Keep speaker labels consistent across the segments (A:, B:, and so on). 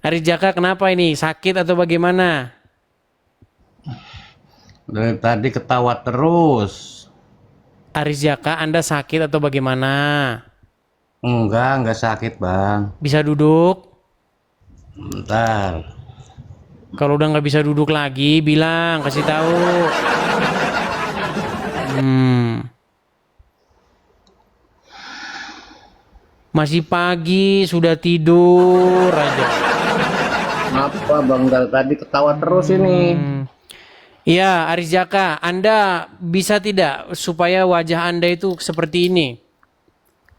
A: Aris Jaka kenapa ini? Sakit atau bagaimana?
B: Dari tadi ketawa terus.
A: Aris Jaka, Anda sakit atau bagaimana?
B: Enggak sakit bang.
A: Bisa duduk?
B: Bentar.
A: Kalau udah nggak bisa duduk lagi, bilang, kasih tahu. Hmm, masih pagi, sudah tidur aja.
B: Apa bang? Dari tadi ketawa terus ini.
A: Iya, Aris Jaka, Anda bisa tidak supaya wajah Anda itu seperti ini?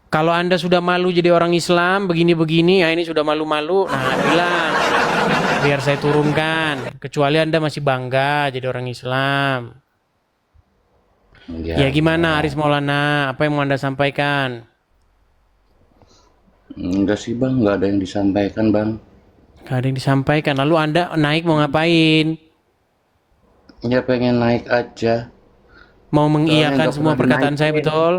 A: Kalau Anda sudah malu jadi orang Islam, begini-begini, ya ini sudah malu-malu, nah bilang, biar saya turunkan. Kecuali Anda masih bangga jadi orang Islam. Ya gimana Aris Maulana, apa yang mau Anda sampaikan?
B: Enggak sih bang, nggak ada yang disampaikan bang.
A: Gak ada yang disampaikan, lalu Anda naik mau ngapain?
B: Ya pengen naik aja.
A: Mau
B: Soalnya
A: mengiyakan
B: nggak
A: semua
B: pernah
A: perkataan saya,
B: dinaikin.
A: betul?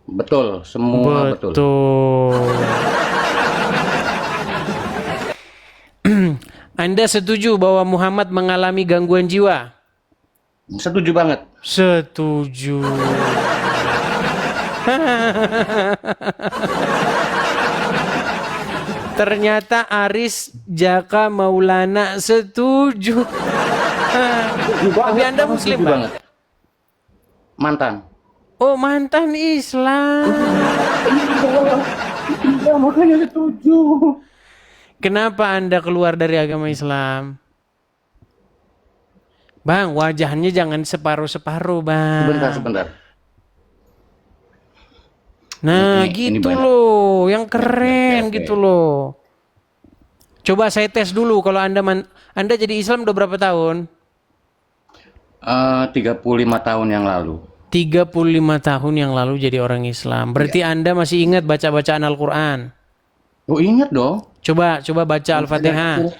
B: Betul, semua betul.
A: Betul. Anda setuju bahwa Muhammad mengalami gangguan jiwa?
B: Setuju banget.
A: Setuju. Ternyata Aris Jaka Maulana setuju. Tapi Anda Muslim,
B: Setuju
A: Bang?
B: banget. Mantan.
A: Oh, mantan Islam.
B: Iya, makanya setuju.
A: Kenapa Anda keluar dari agama Islam? Bang, wajahnya jangan separuh-separuh,
B: Sebentar,
A: Bang.
B: sebentar.
A: Nah,
B: Ini
A: gitu
B: banyak.
A: loh, yang
B: Oke,
A: keren
B: oke.
A: gitu loh. Coba saya tes dulu kalau Anda jadi Islam udah berapa tahun?
B: 35 tahun yang lalu.
A: 35 tahun yang lalu jadi orang Islam. Berarti
B: Iya.
A: Anda masih ingat baca bacaan Al-Qur'an?
B: Oh, ingat dong.
A: Coba baca
B: Sampai dari
A: Al-Fatihah.
B: kecil.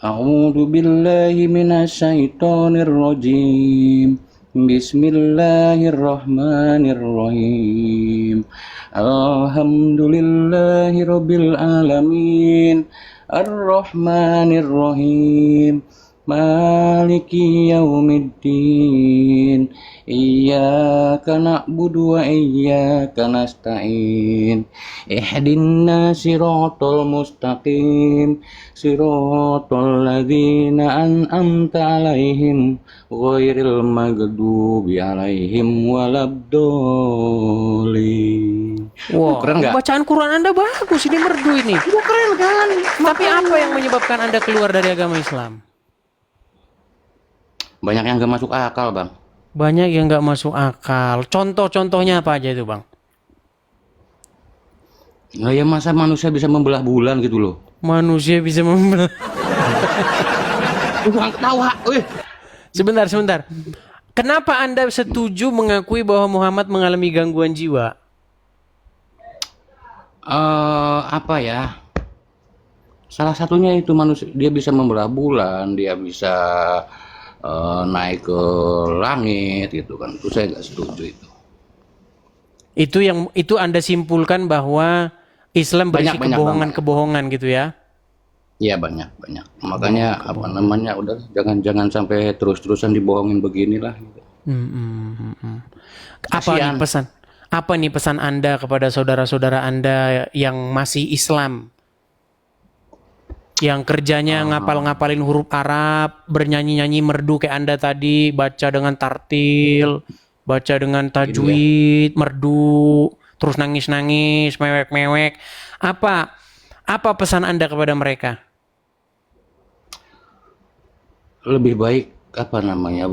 B: A'udzu billahi minasyaitonir rajim. Bismillahirrahmanirrahim. Alhamdulillahi rabbil alamin. Ar-Rahmanir-Rahim. Maliki yaumiddin. Iyyaka na'budu wa iyyaka nasta'in. Ihdina siratal mustaqim. Siratal ladzina an'amta alaihim ghairil maghdubi alaihim waladdallin.
A: Wah,
B: Keren nggak?
A: bacaan Quran Anda bagus, ini merdu ini.
B: Keren kan?
A: Tapi apa yang menyebabkan Anda keluar dari agama Islam?
B: Banyak yang gak masuk akal, Bang.
A: Banyak yang nggak masuk akal. Contoh-contohnya apa aja itu, Bang?
B: Nah, ya masa manusia bisa membelah bulan gitu loh.
A: Manusia bisa membelah.
B: Jangan ketawa. Wih.
A: Sebentar. Kenapa Anda setuju mengakui bahwa Muhammad mengalami gangguan jiwa?
B: Apa ya? Salah satunya itu manusia dia bisa membelah bulan, dia bisa naik ke langit gitu kan. Itu saya nggak setuju itu.
A: Itu Anda simpulkan bahwa Islam berisi
B: Banyak banget.
A: kebohongan-kebohongan gitu ya.
B: Iya banyak. Makanya apa namanya udah jangan sampai terus-terusan dibohongin beginilah. Gitu.
A: Apa nih
B: Kasihan.
A: pesan? Apa nih pesan Anda kepada saudara-saudara Anda yang masih Islam? Yang kerjanya ngapal-ngapalin huruf Arab, bernyanyi-nyanyi merdu kayak Anda tadi, baca dengan tartil, baca dengan
B: Gitu ya.
A: tajwid, merdu, terus nangis-nangis, mewek-mewek. Apa pesan Anda kepada mereka?
B: Lebih baik apa namanya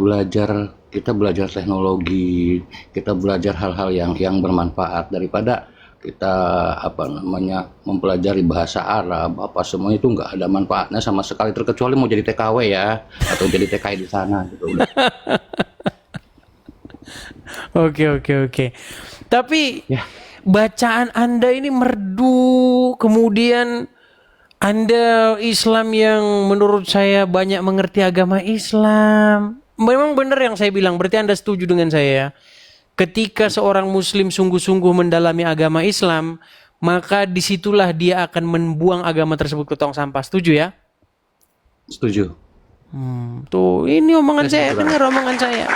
B: kita belajar teknologi, kita belajar hal-hal yang bermanfaat daripada kita apa namanya mempelajari bahasa Arab apa semua itu nggak ada manfaatnya sama sekali terkecuali mau jadi TKW ya atau jadi TKI di sana gitu udah
A: Oke. Tapi
B: ya.
A: bacaan Anda ini merdu, kemudian Anda Islam yang menurut saya banyak mengerti agama Islam. Memang benar yang saya bilang, berarti Anda setuju dengan saya ya. Ketika seorang muslim sungguh-sungguh mendalami agama Islam, maka disitulah dia akan membuang agama tersebut ke tong sampah. Setuju ya?
B: Setuju.
A: Tuh, ini omongan saya, dengar omongan saya.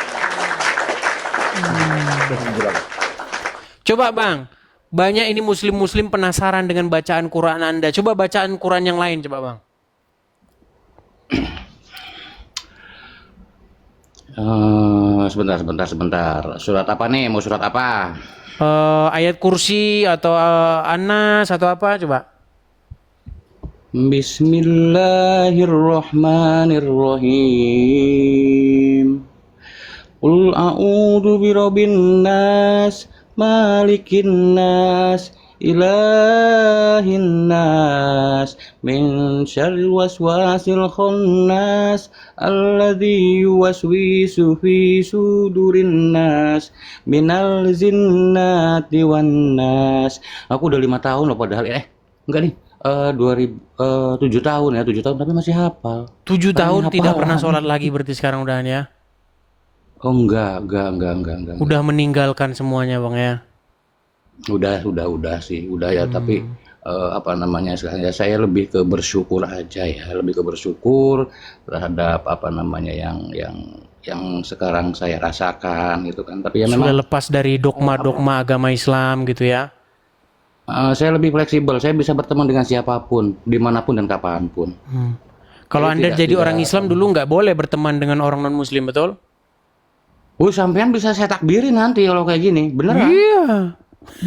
A: Coba Bang, banyak ini muslim-muslim penasaran dengan bacaan Quran Anda. Coba bacaan Quran yang lain coba Bang.
B: Sebentar. Surat apa nih? Mau surat apa?
A: Ayat kursi atau Anas atau apa coba?
B: Bismillahirrahmanirrahim. Qul a'udzu birabbin nas, malikin nas, ilahin nas, min syarril waswasil khannas, alladzi yuwaswisu fi sudurin nas, minal jinnati wan nas. Aku udah 5 tahun loh padahal enggak nih. 7 tahun ya, 7 tahun tapi masih hafal.
A: 7 tahun
B: Hafal.
A: tidak pernah sholat lagi berarti sekarang udahan ya?
B: Oh enggak.
A: Udah meninggalkan semuanya Bang ya?
B: Udah sih, udah ya. Tapi apa namanya sekarang ya, saya lebih ke bersyukur aja ya, lebih ke bersyukur terhadap apa namanya yang sekarang saya rasakan gitu kan. Tapi ya
A: Sudah
B: memang
A: lepas dari dogma-dogma agama Islam gitu ya?
B: saya lebih fleksibel, saya bisa berteman dengan siapapun, dimanapun dan kapanpun.
A: Kalau
B: Jadi
A: Anda
B: tidak-
A: jadi
B: tidak-
A: orang Islam dulu nggak boleh berteman dengan orang non-Muslim, betul?
B: Sampean bisa saya takbirin nanti kalau kayak gini, beneran?
A: Iya.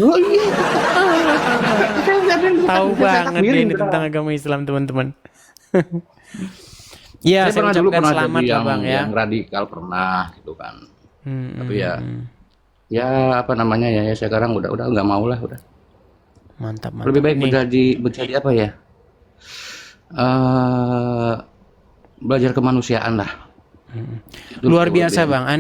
B: Oh iya.
A: Tahu
B: Bisa saya
A: banget
B: takbirin,
A: dia ini
B: beneran.
A: tentang agama Islam, teman-teman. Ya, saya
B: Saya pernah dulu
A: ucapkan
B: pernah
A: selamat
B: jadi
A: lah Bang ya.
B: yang radikal pernah gitu kan. Tapi
A: Hmm.
B: ya apa namanya ya sekarang udah nggak mau lah udah.
A: Mantap.
B: Lebih baik
A: Nih,
B: menjadi apa ya? Belajar kemanusiaan lah. Itu
A: luar
B: lebih
A: biasa Bang.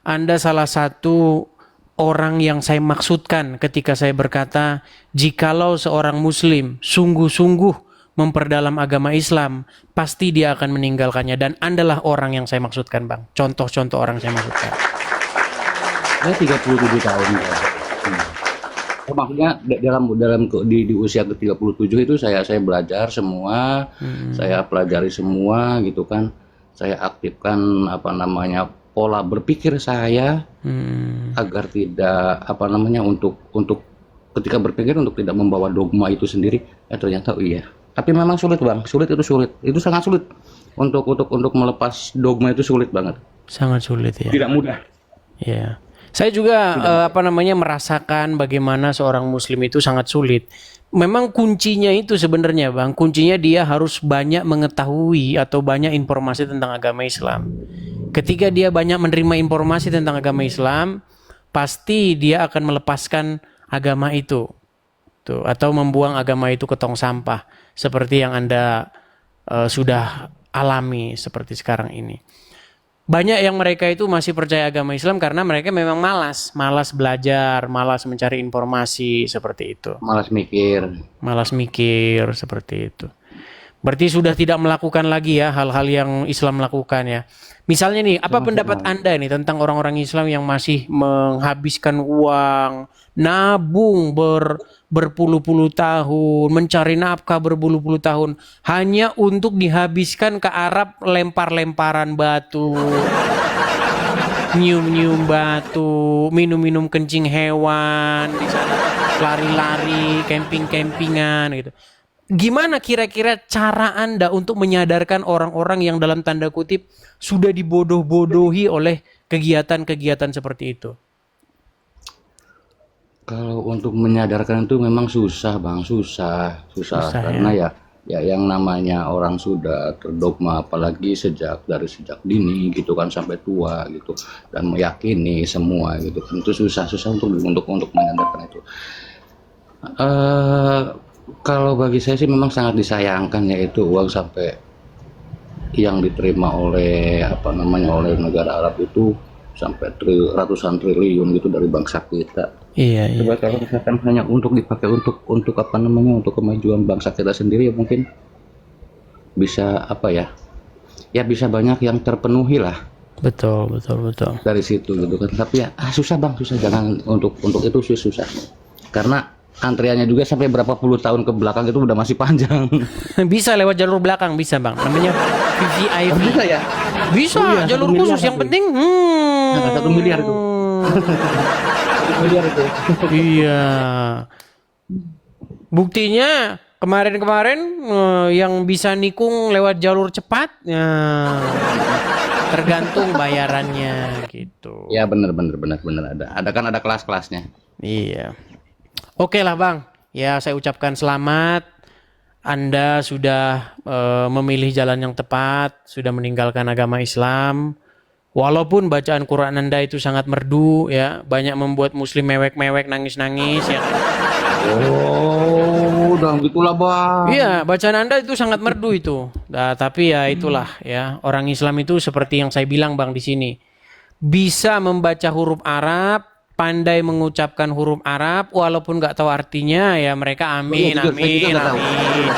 A: Anda salah satu orang yang saya maksudkan ketika saya berkata, jikalau seorang muslim sungguh-sungguh memperdalam agama Islam, pasti dia akan meninggalkannya, dan Andalah orang yang saya maksudkan Bang. Contoh-contoh orang saya maksudkan.
B: Saya 37 tahun ya. Maksudnya di usia ke-37 itu saya belajar semua, saya pelajari semua gitu kan. Saya aktifkan apa namanya pola berpikir saya agar tidak apa namanya untuk ketika berpikir untuk tidak membawa dogma itu sendiri. Ternyata iya. Tapi memang sulit Bang, itu sangat sulit untuk melepas dogma itu sulit banget.
A: Sangat sulit ya.
B: Tidak mudah.
A: Ya. Saya juga merasakan bagaimana seorang muslim itu sangat sulit. Memang kuncinya itu sebenarnya Bang, kuncinya dia harus banyak mengetahui atau banyak informasi tentang agama Islam. Ketika dia banyak menerima informasi tentang agama Islam, pasti dia akan melepaskan agama itu. Tuh, atau membuang agama itu ke tong sampah seperti yang Anda sudah alami seperti sekarang ini. Banyak yang mereka itu masih percaya agama Islam karena mereka memang malas belajar, malas mencari informasi seperti itu.
B: Malas mikir
A: Seperti itu. Berarti sudah tidak melakukan lagi ya hal-hal yang Islam lakukan ya. Misalnya nih, apa pendapat Anda nih tentang orang-orang Islam yang masih menghabiskan uang, nabung berpuluh-puluh tahun, mencari nafkah berpuluh-puluh tahun hanya untuk dihabiskan ke Arab lempar-lemparan batu, nyium-nyium batu, minum-minum kencing hewan, di sana lari-lari, camping-campingan gitu. Gimana kira-kira cara Anda untuk menyadarkan orang-orang yang dalam tanda kutip sudah dibodoh-bodohi oleh kegiatan-kegiatan seperti itu?
B: Kalau untuk menyadarkan itu memang susah Bang, susah karena ya yang namanya orang sudah terdogma apalagi sejak dini gitu kan sampai tua gitu dan meyakini semua gitu kan, itu susah untuk menyadarkan itu. Kalau bagi saya sih memang sangat disayangkan yaitu uang sampai yang diterima oleh oleh negara Arab itu sampai ratusan triliun gitu dari bangsa kita.
A: Iya.
B: Coba kalau misalkan hanya untuk dipakai untuk untuk kemajuan bangsa kita sendiri ya mungkin bisa ya bisa banyak yang terpenuhi lah.
A: Betul.
B: Dari situ gitu kan. Tapi ya susah Bang, susah, jangan untuk itu sih susah. Karena antriannya juga sampai berapa puluh tahun ke belakang itu udah masih panjang.
A: Bisa lewat jalur belakang, bisa bang. Namanya VVIP.
B: Bisa ya?
A: Bisa,
B: Oh iya,
A: jalur
B: 1 miliar
A: khusus. Yang
B: tapi.
A: penting,
B: Nah, 1 miliar itu. 1 miliar itu.
A: iya. Buktinya kemarin-kemarin yang bisa nikung lewat jalur cepat, tergantung bayarannya gitu.
B: Ya benar ada. Ada kan ada kelas-kelasnya.
A: Iya. Oke lah bang. Ya saya ucapkan selamat. Anda sudah memilih jalan yang tepat, sudah meninggalkan agama Islam. Walaupun bacaan Quran Anda itu sangat merdu, ya, banyak membuat Muslim mewek-mewek, nangis-nangis, ya.
B: Oh, udah gitulah bang.
A: Iya, bacaan Anda itu sangat merdu itu. Nah, tapi ya itulah, ya, orang Islam itu seperti yang saya bilang bang di sini, bisa membaca huruf Arab, pandai mengucapkan huruf Arab, walaupun nggak tahu artinya, ya mereka amin,
B: Saya juga
A: amin,
B: nggak tahu.
A: amin.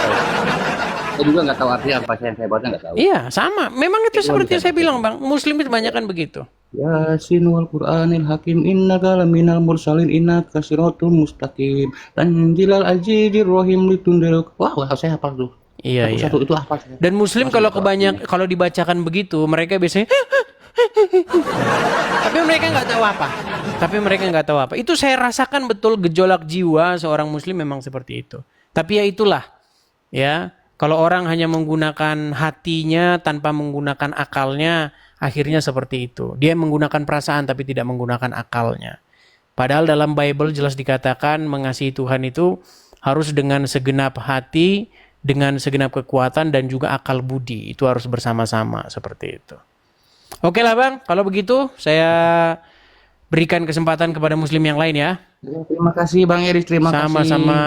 B: Saya juga nggak tahu artinya apa yang saya baca nggak tahu.
A: Iya, sama. Memang itu seperti yang saya bilang, Bang. Muslim itu banyak kan begitu.
B: Yasin wal Qur'anil Hakim innaka laminal mursalin innaka siratul mustaqim tanzilal azizir rahim litundil. Wah, saya hafal tuh.
A: Iya, iya.
B: Satu itu hafal saya.
A: Dan Muslim kalau kalau dibacakan begitu, mereka biasanya tapi mereka nggak tahu apa. Tapi mereka nggak tahu apa. Itu saya rasakan betul gejolak jiwa seorang Muslim memang seperti itu. Tapi ya itulah, ya. Kalau orang hanya menggunakan hatinya tanpa menggunakan akalnya, akhirnya seperti itu. Dia menggunakan perasaan tapi tidak menggunakan akalnya. Padahal dalam Bible jelas dikatakan mengasihi Tuhan itu harus dengan segenap hati, dengan segenap kekuatan dan juga akal budi. Itu harus bersama-sama seperti itu. Oke lah bang, kalau begitu saya berikan kesempatan kepada Muslim yang lain ya.
B: Terima kasih Bang Eris, terima kasih.
A: Sama-sama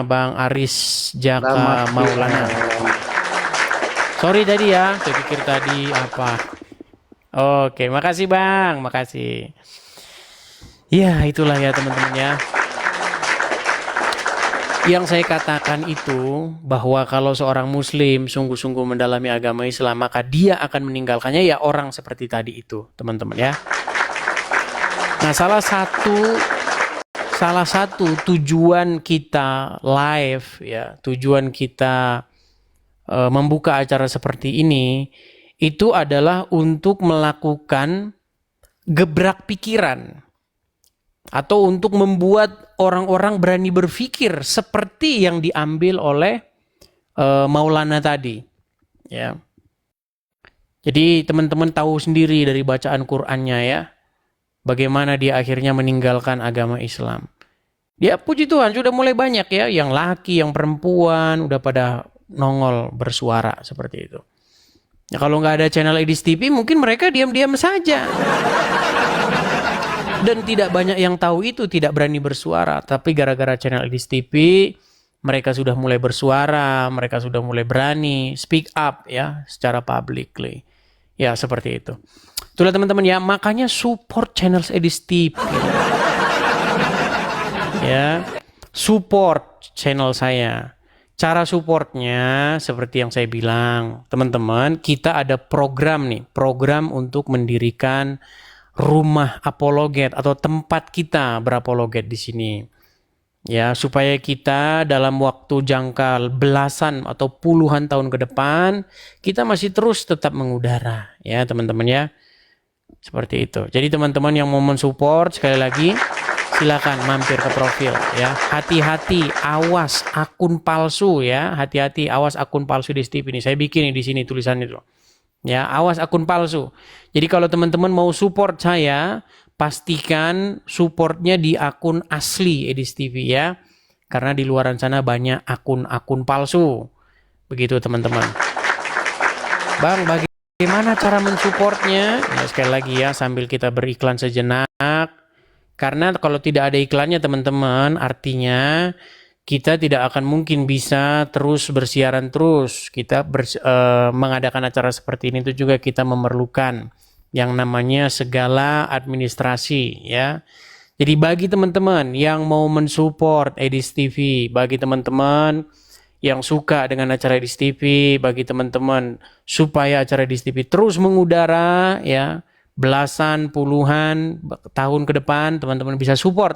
A: Bang Aris Jaka Maulana. Sorry tadi ya, saya pikir tadi apa. Oke, makasih Bang, makasih. Ya, itulah ya teman-teman ya. Yang saya katakan itu bahwa kalau seorang Muslim sungguh-sungguh mendalami agama Islam, maka dia akan meninggalkannya ya orang seperti tadi itu, teman-teman ya. Nah, salah satu tujuan kita live ya, tujuan kita membuka acara seperti ini itu adalah untuk melakukan gebrak pikiran atau untuk membuat orang-orang berani berpikir seperti yang diambil oleh Maulana tadi ya. Jadi teman-teman tahu sendiri dari bacaan Qur'annya ya, bagaimana dia akhirnya meninggalkan agama Islam. Ya puji Tuhan sudah mulai banyak ya, yang laki, yang perempuan udah pada nongol bersuara seperti itu. Ya, kalau nggak ada channel Edis TV mungkin mereka diam-diam saja. Dan tidak banyak yang tahu itu, tidak berani bersuara. Tapi gara-gara channel Edis TV mereka sudah mulai bersuara, mereka sudah mulai berani speak up ya secara publicly. Ya seperti itu. Itulah teman-teman ya, makanya support channel Edis TV. Ya, support channel saya. Cara supportnya seperti yang saya bilang, teman-teman, kita ada program nih, program untuk mendirikan rumah apologet atau tempat kita berapologet di sini. Ya, supaya kita dalam waktu jangka belasan atau puluhan tahun ke depan, kita masih terus tetap mengudara, ya teman-teman ya. Seperti itu. Jadi teman-teman yang mau mensupport sekali lagi silakan mampir ke profil ya. Hati-hati, awas akun palsu ya. Hati-hati, awas akun palsu di Steve ini. Saya bikin di sini tulisan itu. Ya, awas akun palsu. Jadi kalau teman-teman mau support saya, pastikan supportnya di akun asli Edis TV ya. Karena di luaran sana banyak akun-akun palsu. Begitu teman-teman. Bang, bagaimana cara mensupportnya? Ya, sekali lagi ya, sambil kita beriklan sejenak. Karena kalau tidak ada iklannya teman-teman, artinya kita tidak akan mungkin bisa terus bersiaran terus. Kita mengadakan acara seperti ini itu juga kita memerlukan yang namanya segala administrasi ya. Jadi bagi teman-teman yang mau mensupport Edis TV, bagi teman-teman yang suka dengan acara Edis TV, bagi teman-teman supaya acara Edis TV terus mengudara ya, belasan puluhan tahun ke depan teman-teman bisa support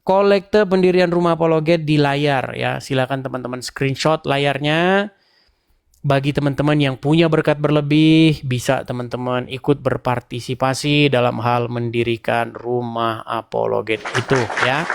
A: kolekte pendirian rumah apologet di layar ya. Silakan teman-teman screenshot layarnya. Bagi teman-teman yang punya berkat berlebih, bisa teman-teman ikut berpartisipasi dalam hal mendirikan rumah apologet itu ya.